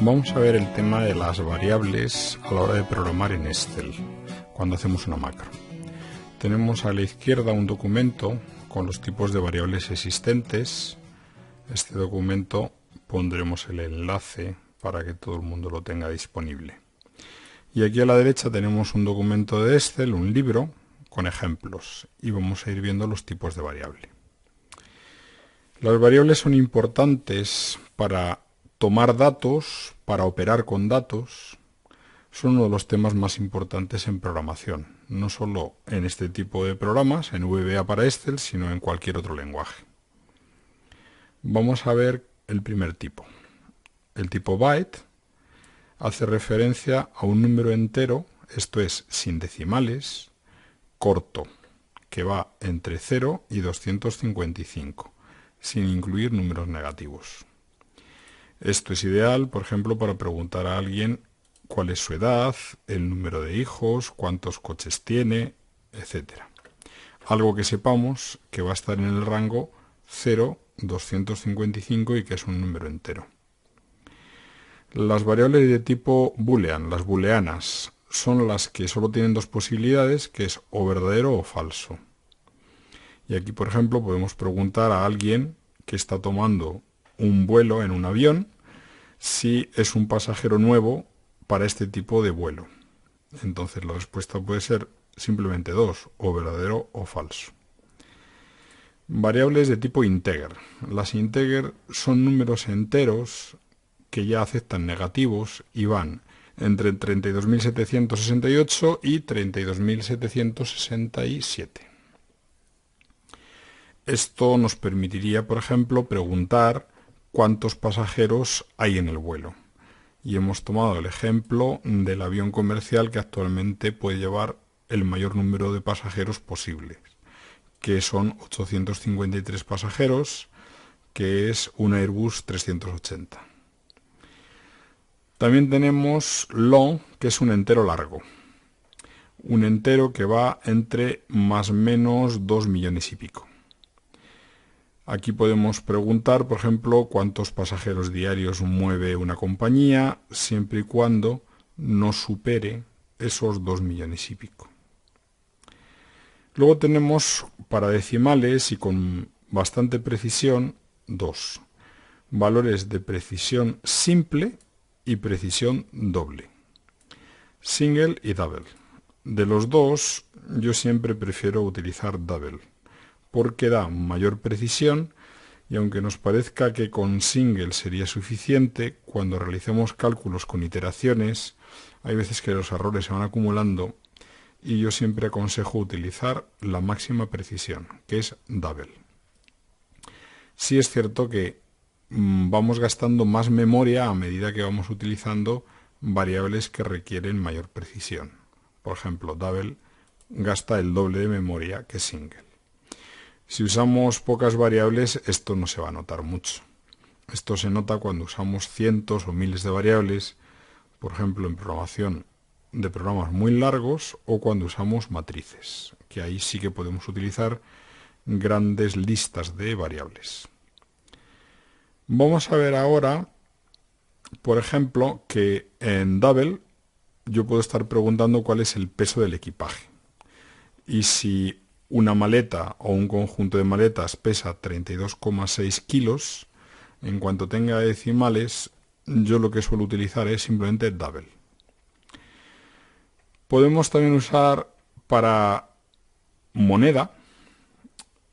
Vamos a ver el tema de las variables a la hora de programar en Excel, cuando hacemos una macro. Tenemos a la izquierda un documento con los tipos de variables existentes. Este documento pondremos el enlace para que todo el mundo lo tenga disponible. Y aquí a la derecha tenemos un documento de Excel, un libro, con ejemplos, y vamos a ir viendo los tipos de variable. Las variables son importantes para tomar datos, para operar con datos. Son uno de los temas más importantes en programación, no solo en este tipo de programas, en VBA para Excel, sino en cualquier otro lenguaje. Vamos a ver el primer tipo. El tipo byte hace referencia a un número entero, esto es, sin decimales, corto, que va entre 0 y 255, sin incluir números negativos. Esto es ideal, por ejemplo, para preguntar a alguien cuál es su edad, el número de hijos, cuántos coches tiene, etc. Algo que sepamos que va a estar en el rango 0, 255 y que es un número entero. Las variables de tipo boolean, las booleanas, son las que solo tienen dos posibilidades, que es o verdadero o falso. Y aquí, por ejemplo, podemos preguntar a alguien que está tomando un vuelo en un avión si es un pasajero nuevo para este tipo de vuelo. Entonces la respuesta puede ser simplemente dos, o verdadero o falso. Variables de tipo integer. Las integer son números enteros que ya aceptan negativos y van entre 32.768 y 32.767. Esto nos permitiría, por ejemplo, preguntar cuántos pasajeros hay en el vuelo. Y hemos tomado el ejemplo del avión comercial que actualmente puede llevar el mayor número de pasajeros posibles, que son 853 pasajeros, que es un Airbus 380. También tenemos long, que es un entero largo. Un entero que va entre más o menos 2 millones y pico. Aquí podemos preguntar, por ejemplo, cuántos pasajeros diarios mueve una compañía, siempre y cuando no supere esos 2 millones y pico. Luego tenemos para decimales y con bastante precisión dos valores de precisión simple y precisión doble, single y double. De los dos, yo siempre prefiero utilizar double, porque da mayor precisión y aunque nos parezca que con single sería suficiente, cuando realicemos cálculos con iteraciones, hay veces que los errores se van acumulando y yo siempre aconsejo utilizar la máxima precisión, que es double. Sí es cierto que vamos gastando más memoria a medida que vamos utilizando variables que requieren mayor precisión. Por ejemplo, double gasta el doble de memoria que single. Si usamos pocas variables, esto no se va a notar mucho. Esto se nota cuando usamos cientos o miles de variables, por ejemplo, en programación de programas muy largos o cuando usamos matrices, que ahí sí que podemos utilizar grandes listas de variables. Vamos a ver ahora, por ejemplo, que en double yo puedo estar preguntando cuál es el peso del equipaje. Y si una maleta o un conjunto de maletas pesa 32,6 kilos, en cuanto tenga decimales, yo lo que suelo utilizar es simplemente double. Podemos también usar para moneda,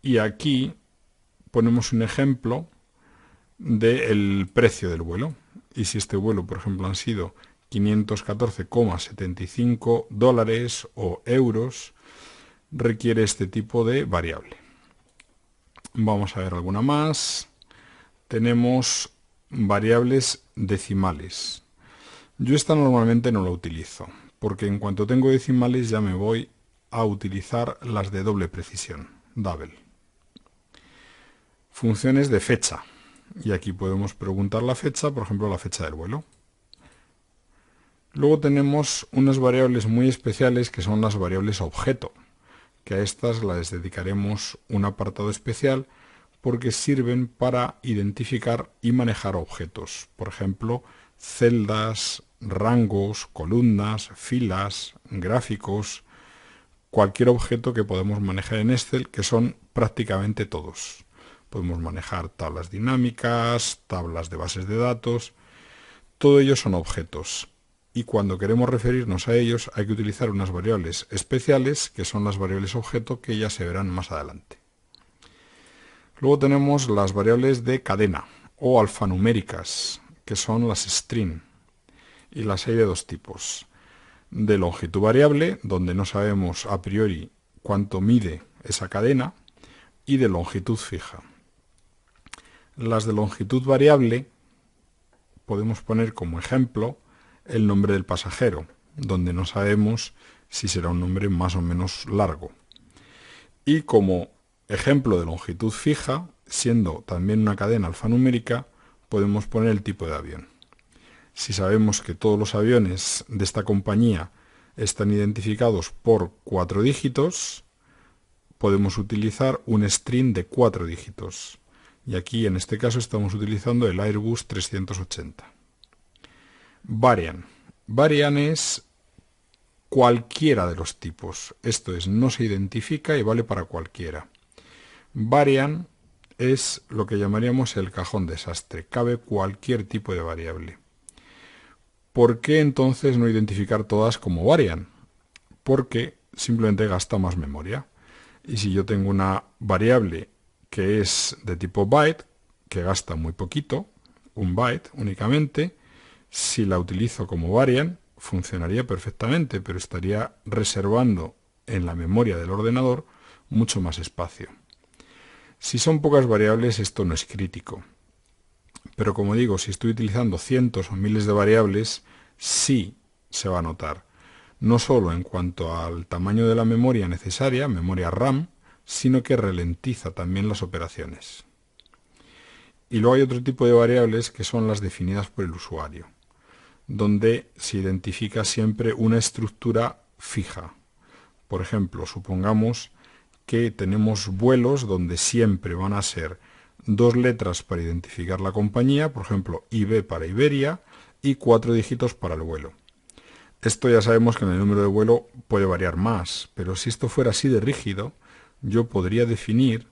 y aquí ponemos un ejemplo del precio del vuelo. Y si este vuelo, por ejemplo, han sido 514,75 dólares o euros, requiere este tipo de variable. Vamos a ver alguna más. Tenemos variables decimales. Yo esta normalmente no la utilizo, porque en cuanto tengo decimales ya me voy a utilizar las de doble precisión, double. Funciones de fecha. Y aquí podemos preguntar la fecha, por ejemplo, la fecha del vuelo. Luego tenemos unas variables muy especiales que son las variables objeto, que a estas les dedicaremos un apartado especial porque sirven para identificar y manejar objetos. Por ejemplo, celdas, rangos, columnas, filas, gráficos, cualquier objeto que podemos manejar en Excel, que son prácticamente todos. Podemos manejar tablas dinámicas, tablas de bases de datos, todo ello son objetos. Y cuando queremos referirnos a ellos hay que utilizar unas variables especiales, que son las variables objeto, que ya se verán más adelante. Luego tenemos las variables de cadena o alfanuméricas, que son las string, y las hay de dos tipos. De longitud variable, donde no sabemos a priori cuánto mide esa cadena, y de longitud fija. Las de longitud variable podemos poner como ejemplo el nombre del pasajero, donde no sabemos si será un nombre más o menos largo. Y como ejemplo de longitud fija, siendo también una cadena alfanumérica, podemos poner el tipo de avión. Si sabemos que todos los aviones de esta compañía están identificados por 4 dígitos, podemos utilizar un string de 4 dígitos. Y aquí en este caso estamos utilizando el Airbus 380. Varian. Varian es cualquiera de los tipos. Esto es, no se identifica y vale para cualquiera. Varian es lo que llamaríamos el cajón desastre. Cabe cualquier tipo de variable. ¿Por qué entonces no identificar todas como varian? Porque simplemente gasta más memoria. Y si yo tengo una variable que es de tipo byte, que gasta muy poquito, un byte únicamente, si la utilizo como varian, funcionaría perfectamente, pero estaría reservando en la memoria del ordenador mucho más espacio. Si son pocas variables, esto no es crítico. Pero como digo, si estoy utilizando cientos o miles de variables, sí se va a notar. No solo en cuanto al tamaño de la memoria necesaria, memoria RAM, sino que ralentiza también las operaciones. Y luego hay otro tipo de variables que son las definidas por el usuario, donde se identifica siempre una estructura fija. Por ejemplo, supongamos que tenemos vuelos donde siempre van a ser 2 letras para identificar la compañía, por ejemplo, IB para Iberia, y 4 dígitos para el vuelo. Esto ya sabemos que en el número de vuelo puede variar más, pero si esto fuera así de rígido, yo podría definir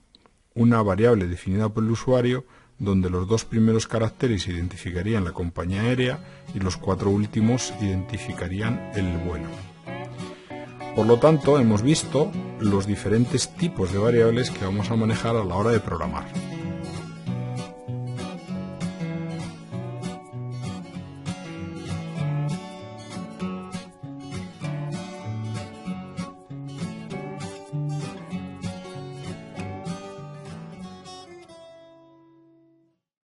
una variable definida por el usuario donde los 2 primeros caracteres identificarían la compañía aérea y los 4 últimos identificarían el vuelo. Por lo tanto, hemos visto los diferentes tipos de variables que vamos a manejar a la hora de programar.